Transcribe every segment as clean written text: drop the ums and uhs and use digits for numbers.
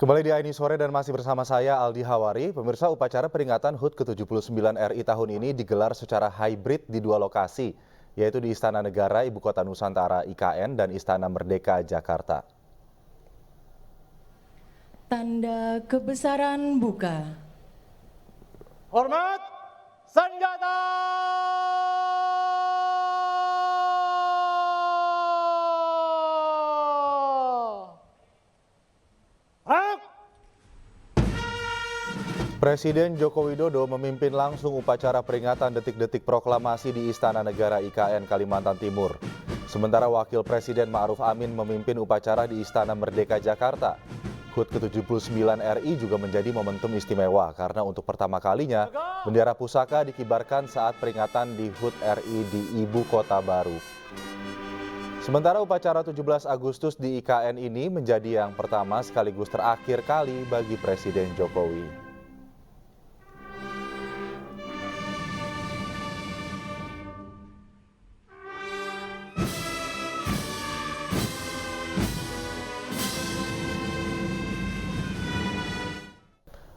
Kembali di AINI Sore dan masih bersama saya Aldi Hawari. Pemirsa, upacara peringatan HUT ke-79 RI tahun ini digelar secara hybrid di dua lokasi, yaitu di Istana Negara Ibu Kota Nusantara IKN dan Istana Merdeka Jakarta. Tanda kebesaran buka. Hormat senjata! Presiden Joko Widodo memimpin langsung upacara peringatan detik-detik proklamasi di Istana Negara IKN Kalimantan Timur. Sementara Wakil Presiden Ma'ruf Amin memimpin upacara di Istana Merdeka Jakarta. HUT ke-79 RI juga menjadi momentum istimewa karena untuk pertama kalinya bendera pusaka dikibarkan saat peringatan di HUT RI di Ibu Kota Baru. Sementara upacara 17 Agustus di IKN ini menjadi yang pertama sekaligus terakhir kali bagi Presiden Jokowi.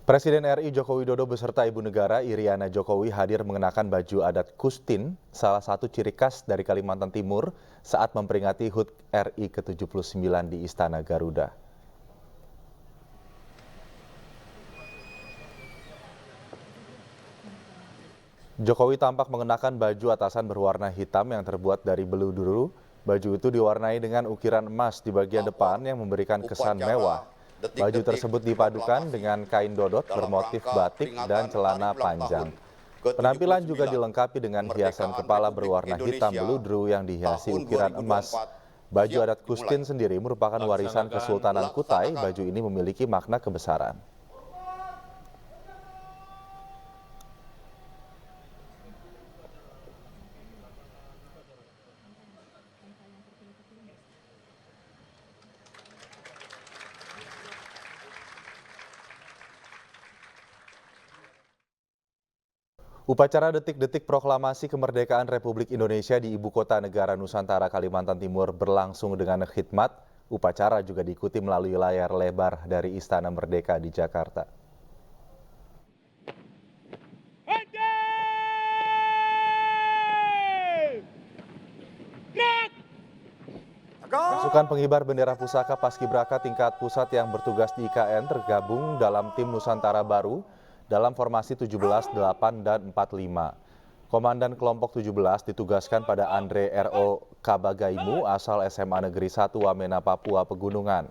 Presiden RI Joko Widodo beserta Ibu Negara Iriana Jokowi hadir mengenakan baju adat Kustin, salah satu ciri khas dari Kalimantan Timur saat memperingati HUT RI ke-79 di Istana Garuda. Jokowi tampak mengenakan baju atasan berwarna hitam yang terbuat dari beluduru. Baju itu diwarnai dengan ukiran emas di bagian depan yang memberikan kesan mewah. Baju tersebut dipadukan dengan kain dodot bermotif batik dan celana panjang. Penampilan juga dilengkapi dengan hiasan kepala berwarna hitam beludru yang dihiasi ukiran emas. Baju adat Kustin sendiri merupakan warisan Kesultanan Kutai. Baju ini memiliki makna kebesaran. Upacara detik-detik proklamasi kemerdekaan Republik Indonesia di Ibu Kota Negara Nusantara Kalimantan Timur berlangsung dengan khidmat. Upacara juga diikuti melalui layar lebar dari Istana Merdeka di Jakarta. Pasukan pengibar bendera pusaka Paskibraka tingkat pusat yang bertugas di IKN tergabung dalam tim Nusantara Baru dalam formasi 17, 8, dan 45. Komandan kelompok 17 ditugaskan pada Andre R.O. Kabagaimu asal SMA Negeri 1 Wamena, Papua Pegunungan.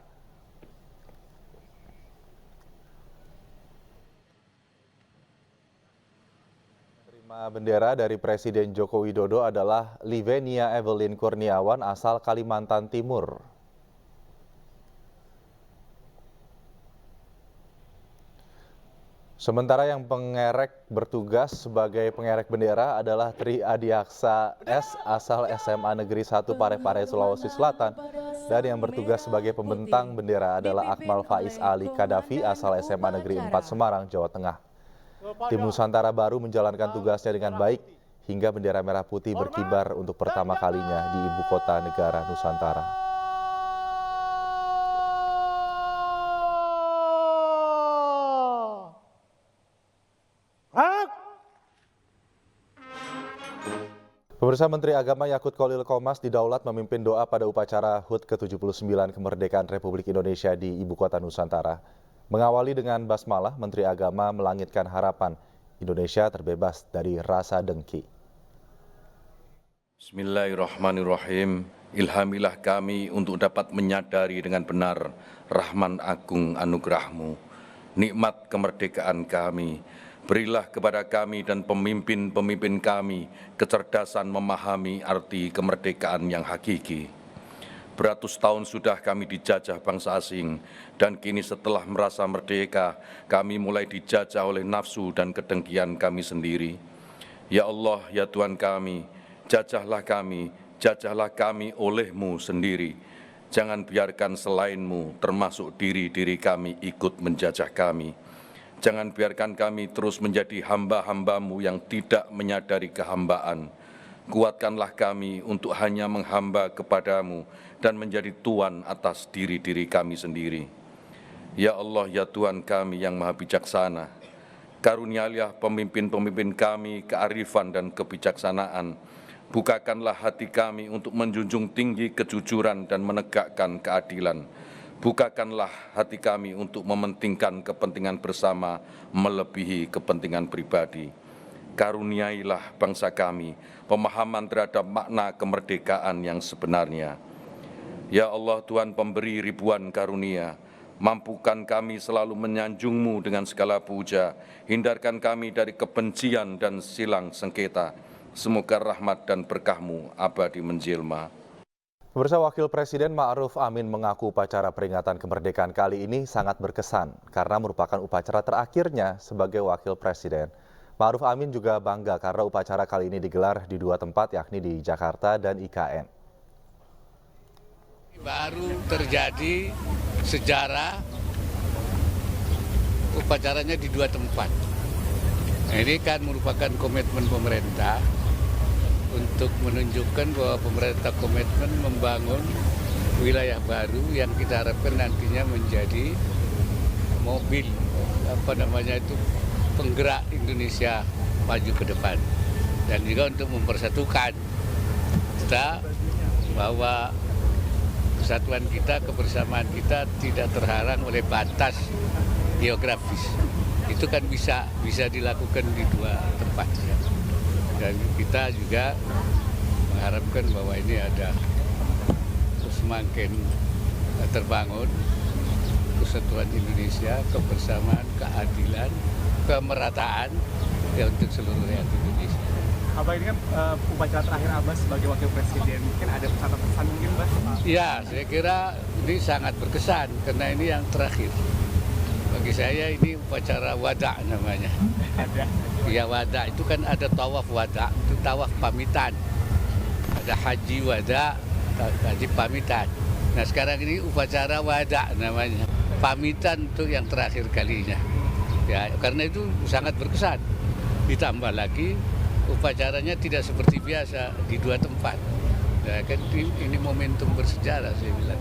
Terima bendera dari Presiden Joko Widodo adalah Livenia Evelyn Kurniawan asal Kalimantan Timur. Sementara yang pengerek bertugas sebagai pengerek bendera adalah Tri Adiaksa S asal SMA Negeri 1 Parepare, Sulawesi Selatan. Dan yang bertugas sebagai pembentang bendera adalah Akmal Faiz Ali Kadafi asal SMA Negeri 4 Semarang, Jawa Tengah. Tim Nusantara Baru menjalankan tugasnya dengan baik hingga bendera merah putih berkibar untuk pertama kalinya di Ibu Kota Negara Nusantara. Pemirsa, Menteri Agama Yakut Kholil Qomas didaulat memimpin doa pada upacara HUT ke-79 Kemerdekaan Republik Indonesia di Ibu Kota Nusantara. Mengawali dengan basmalah, Menteri Agama melangitkan harapan Indonesia terbebas dari rasa dengki. Bismillahirrahmanirrahim. Ilhamilah kami untuk dapat menyadari dengan benar rahman agung anugerah-Mu, nikmat kemerdekaan kami. Berilah kepada kami dan pemimpin-pemimpin kami kecerdasan memahami arti kemerdekaan yang hakiki. Beratus tahun sudah kami dijajah bangsa asing, dan kini setelah merasa merdeka, kami mulai dijajah oleh nafsu dan kedengkian kami sendiri. Ya Allah, ya Tuhan kami, jajahlah kami oleh-Mu sendiri. Jangan biarkan selain-Mu, termasuk diri-diri kami, ikut menjajah kami. Jangan biarkan kami terus menjadi hamba-hamba-Mu yang tidak menyadari kehambaan. Kuatkanlah kami untuk hanya menghamba kepada-Mu dan menjadi tuan atas diri-diri kami sendiri. Ya Allah, ya Tuhan kami yang maha bijaksana, karunialah pemimpin-pemimpin kami kearifan dan kebijaksanaan. Bukakanlah hati kami untuk menjunjung tinggi kejujuran dan menegakkan keadilan. Bukakanlah hati kami untuk mementingkan kepentingan bersama melebihi kepentingan pribadi. Karuniailah bangsa kami pemahaman terhadap makna kemerdekaan yang sebenarnya. Ya Allah, Tuhan pemberi ribuan karunia, mampukan kami selalu menyanjung-Mu dengan segala puja, hindarkan kami dari kebencian dan silang sengketa. Semoga rahmat dan berkah-Mu abadi menjelma. Pemirsa, Wakil Presiden Ma'ruf Amin mengaku upacara peringatan kemerdekaan kali ini sangat berkesan karena merupakan upacara terakhirnya sebagai Wakil Presiden. Ma'ruf Amin juga bangga karena upacara kali ini digelar di 2 tempat, yakni di Jakarta dan IKN. Baru terjadi sejarah upacaranya di 2 tempat. Ini kan merupakan komitmen pemerintah untuk menunjukkan bahwa pemerintah komitmen membangun wilayah baru yang kita harapkan nantinya menjadi mobil penggerak Indonesia maju ke depan, dan juga untuk mempersatukan kita bahwa kesatuan kita, kebersamaan kita tidak terhalang oleh batas geografis. Itu kan bisa dilakukan di 2 tempat. Dan kita juga mengharapkan bahwa ini ada semakin terbangun kesatuan Indonesia, kebersamaan, keadilan, kemerataan ya untuk seluruh rakyat Indonesia. Abah, ini kan upacara terakhir Abah sebagai Wakil Presiden, mungkin ada pesan-pesan mungkin, Mbak? Ya, saya kira ini sangat berkesan karena ini yang terakhir. Bagi saya ini upacara wada namanya. Ada. Ya, wada itu kan ada tawaf wada, itu tawaf pamitan. Ada haji wada, haji pamitan. Nah, sekarang ini upacara wada namanya. Pamitan untuk yang terakhir kalinya. Ya, karena itu sangat berkesan. Ditambah lagi upacaranya tidak seperti biasa di 2 tempat. Ya, kan ini momentum bersejarah saya bilang.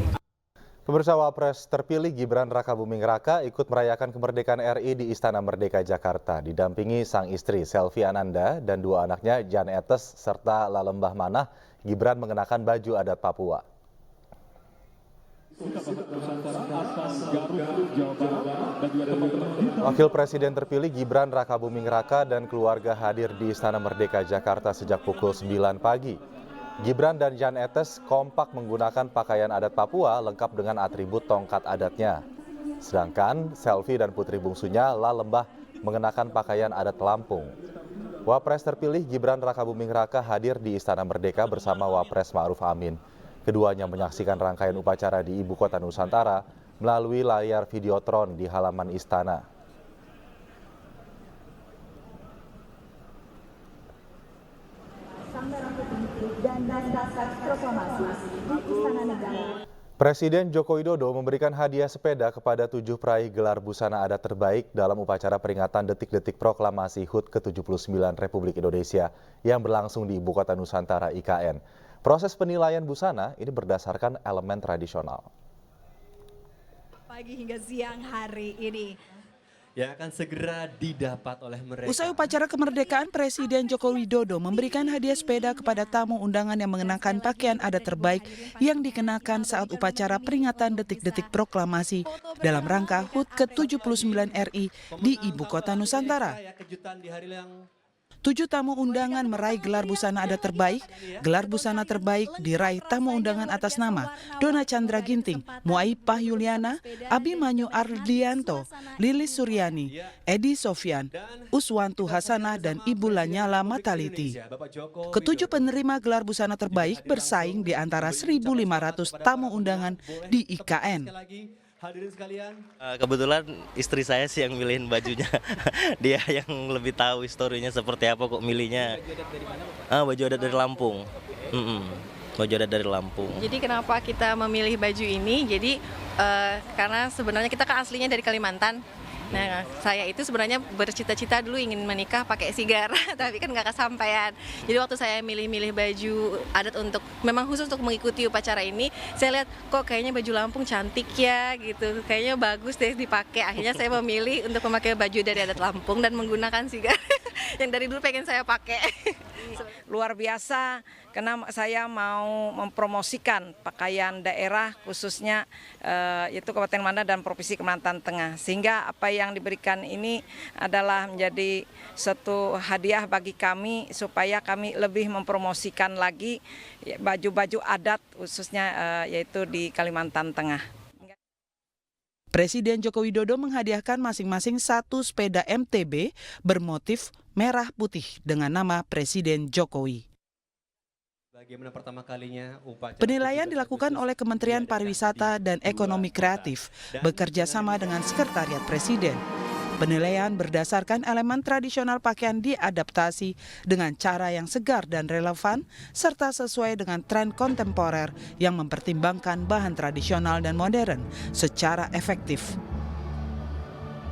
Pemirsa, Wapres terpilih Gibran Rakabuming Raka ikut merayakan kemerdekaan RI di Istana Merdeka Jakarta, didampingi sang istri Selvi Ananda dan 2 anaknya Jan Etes serta Lalembah Manah. Gibran mengenakan baju adat Papua. Wakil Presiden terpilih Gibran Rakabuming Raka dan keluarga hadir di Istana Merdeka Jakarta sejak pukul 9 pagi. Gibran dan Jan Etes kompak menggunakan pakaian adat Papua lengkap dengan atribut tongkat adatnya. Sedangkan Selvi dan putri bungsunya Lalembah mengenakan pakaian adat Lampung. Wapres terpilih Gibran Rakabuming Raka hadir di Istana Merdeka bersama Wapres Ma'ruf Amin. Keduanya menyaksikan rangkaian upacara di Ibu Kota Nusantara melalui layar videotron di halaman istana. Presiden Joko Widodo memberikan hadiah sepeda kepada 7 peraih gelar busana adat terbaik dalam upacara peringatan detik-detik proklamasi HUT ke-79 Republik Indonesia yang berlangsung di Ibu Kota Nusantara IKN. Proses penilaian busana ini berdasarkan elemen tradisional. Pagi hingga siang hari ini yang akan segera didapat oleh mereka. Usai upacara kemerdekaan, Presiden Joko Widodo memberikan hadiah sepeda kepada tamu undangan yang mengenakan pakaian adat terbaik yang dikenakan saat upacara peringatan detik-detik proklamasi dalam rangka HUT ke-79 RI di Ibu Kota Nusantara. 7 tamu undangan meraih gelar busana adat terbaik. Gelar busana terbaik diraih tamu undangan atas nama Dona Chandra Ginting, Muaipah Yuliana, Abimanyu Ardianto, Lilis Suryani, Edi Sofyan, Uswantu Hasanah, dan Ibu Lanyala Mataliti. Ketujuh penerima gelar busana terbaik bersaing di antara 1.500 tamu undangan di IKN. Hadirin sekalian, kebetulan istri saya sih yang milihin bajunya. Dia yang lebih tahu historinya seperti apa kok milihnya. Baju adat dari Lampung. Baju adat dari Lampung. Jadi kenapa kita memilih baju ini? Jadi karena sebenarnya kita kan aslinya dari Kalimantan. Nah, saya itu sebenarnya bercita-cita dulu ingin menikah pakai sigar, tapi kan nggak kesampaian. Jadi waktu saya milih-milih baju adat memang khusus untuk mengikuti upacara ini, saya lihat kok kayaknya baju Lampung cantik ya gitu, kayaknya bagus deh dipakai. Akhirnya saya memilih untuk memakai baju dari adat Lampung dan menggunakan sigar yang dari dulu pengen saya pakai. Luar biasa karena saya mau mempromosikan pakaian daerah khususnya yaitu Kabupaten Manda dan Provinsi Kalimantan Tengah, sehingga apa yang diberikan ini adalah menjadi satu hadiah bagi kami supaya kami lebih mempromosikan lagi baju-baju adat khususnya yaitu di Kalimantan Tengah. Presiden Joko Widodo menghadiahkan masing-masing 1 sepeda MTB bermotif merah putih dengan nama Presiden Jokowi. Bagaimana pertama kalinya upacara Penilaian dilakukan oleh Kementerian Pariwisata dan Ekonomi Kreatif bekerja sama dengan Sekretariat Presiden. Penilaian berdasarkan elemen tradisional pakaian diadaptasi dengan cara yang segar dan relevan serta sesuai dengan tren kontemporer yang mempertimbangkan bahan tradisional dan modern secara efektif.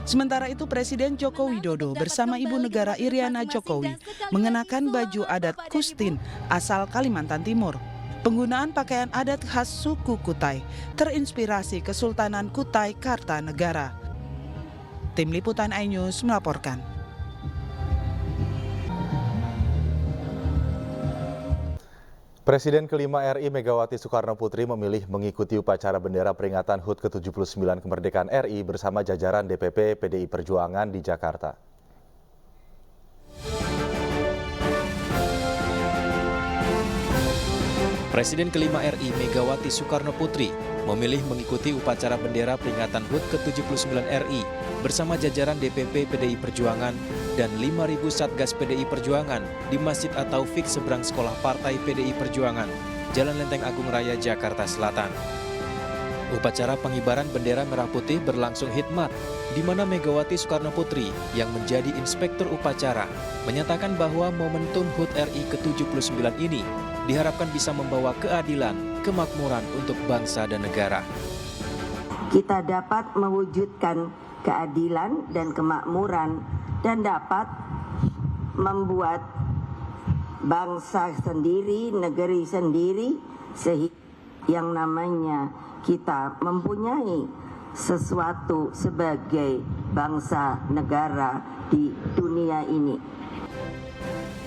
Sementara itu Presiden Joko Widodo bersama Ibu Negara Iriana Jokowi mengenakan baju adat Kustin asal Kalimantan Timur. Penggunaan pakaian adat khas suku Kutai terinspirasi Kesultanan Kutai Kartanegara. Tim Liputan iNews melaporkan. Presiden kelima RI Megawati Soekarno Putri memilih mengikuti upacara bendera peringatan HUT ke-79 kemerdekaan RI bersama jajaran DPP PDI Perjuangan di Jakarta. Presiden kelima RI Megawati Soekarno Putri memilih mengikuti upacara bendera peringatan HUT ke-79 RI bersama jajaran DPP PDI Perjuangan dan 5.000 Satgas PDI Perjuangan di Masjid At-Taufik seberang Sekolah Partai PDI Perjuangan, Jalan Lenteng Agung Raya, Jakarta Selatan. Upacara pengibaran bendera merah putih berlangsung hikmat, di mana Megawati Soekarno Putri yang menjadi inspektur upacara menyatakan bahwa momentum HUT RI ke-79 ini diharapkan bisa membawa keadilan, kemakmuran untuk bangsa dan negara. Kita dapat mewujudkan keadilan dan kemakmuran dan dapat membuat bangsa sendiri, negeri sendiri, sehingga yang namanya kita mempunyai sesuatu sebagai bangsa negara di dunia ini.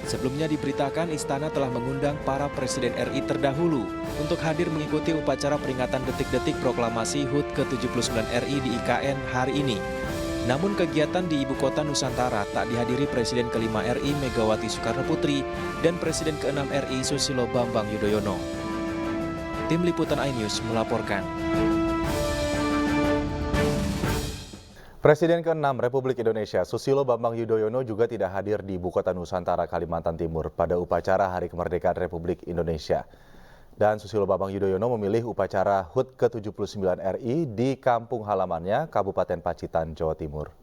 Sebelumnya diberitakan istana telah mengundang para presiden RI terdahulu untuk hadir mengikuti upacara peringatan detik-detik proklamasi HUT ke-79 RI di IKN hari ini. Namun kegiatan di Ibu Kota Nusantara tak dihadiri Presiden kelima RI Megawati Soekarno Putri dan Presiden ke-6 RI Susilo Bambang Yudhoyono. Tim Liputan iNews melaporkan. Presiden ke-6 Republik Indonesia Susilo Bambang Yudhoyono juga tidak hadir di Ibu Kota Nusantara, Kalimantan Timur pada upacara Hari Kemerdekaan Republik Indonesia. Dan Susilo Bambang Yudhoyono memilih upacara HUT ke-79 RI di kampung halamannya, Kabupaten Pacitan, Jawa Timur.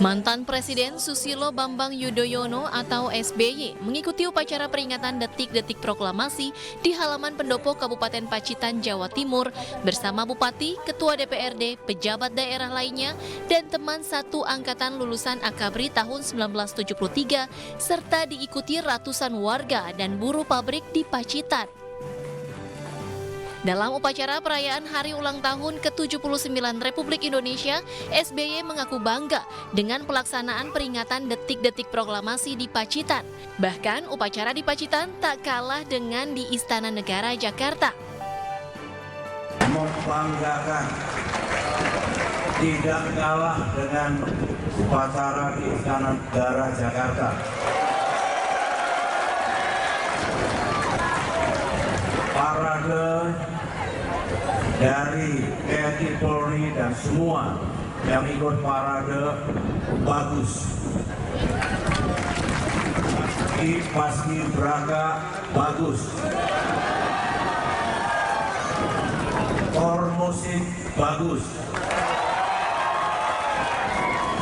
Mantan Presiden Susilo Bambang Yudhoyono atau SBY mengikuti upacara peringatan detik-detik proklamasi di halaman pendopo Kabupaten Pacitan, Jawa Timur bersama Bupati, Ketua DPRD, pejabat daerah lainnya, dan teman satu angkatan lulusan Akabri tahun 1973 serta diikuti ratusan warga dan buruh pabrik di Pacitan. Dalam upacara perayaan Hari Ulang Tahun ke-79 Republik Indonesia, SBY mengaku bangga dengan pelaksanaan peringatan detik-detik proklamasi di Pacitan. Bahkan upacara di Pacitan tak kalah dengan di Istana Negara Jakarta. Membanggakan, tidak kalah dengan upacara di Istana Negara Jakarta. Parade dari TNI, Polri dan semua yang ikut parade bagus. Di Paskibraka bagus. Musik bagus.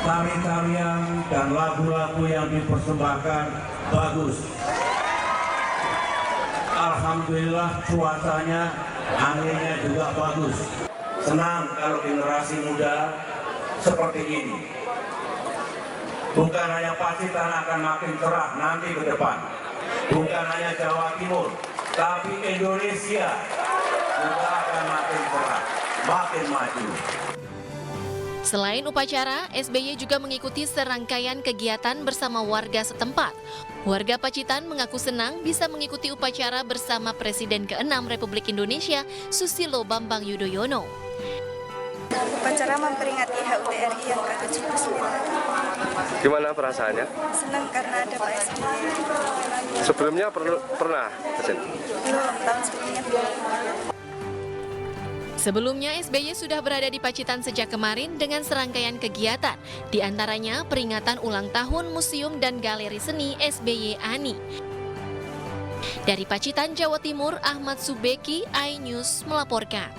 Tari-tarian dan lagu-lagu yang dipersembahkan bagus. Alhamdulillah. Alhamdulillah cuacanya, anginnya juga bagus. Senang kalau generasi muda seperti ini. Bukan hanya Pacitan akan makin cerah nanti ke depan. Bukan hanya Jawa Timur, tapi Indonesia juga akan makin cerah, makin maju. Selain upacara, SBY juga mengikuti serangkaian kegiatan bersama warga setempat. Warga Pacitan mengaku senang bisa mengikuti upacara bersama Presiden ke-6 Republik Indonesia, Susilo Bambang Yudhoyono. Upacara memperingati HUT RI yang ke-79. Gimana perasaannya? Senang karena ada Pak SBY. Sebelumnya pernah kesini? Belum, tahun sebelumnya belum. Sebelumnya, SBY sudah berada di Pacitan sejak kemarin dengan serangkaian kegiatan, di antaranya peringatan ulang tahun Museum dan Galeri Seni SBY ANI. Dari Pacitan, Jawa Timur, Ahmad Subeki, iNews melaporkan.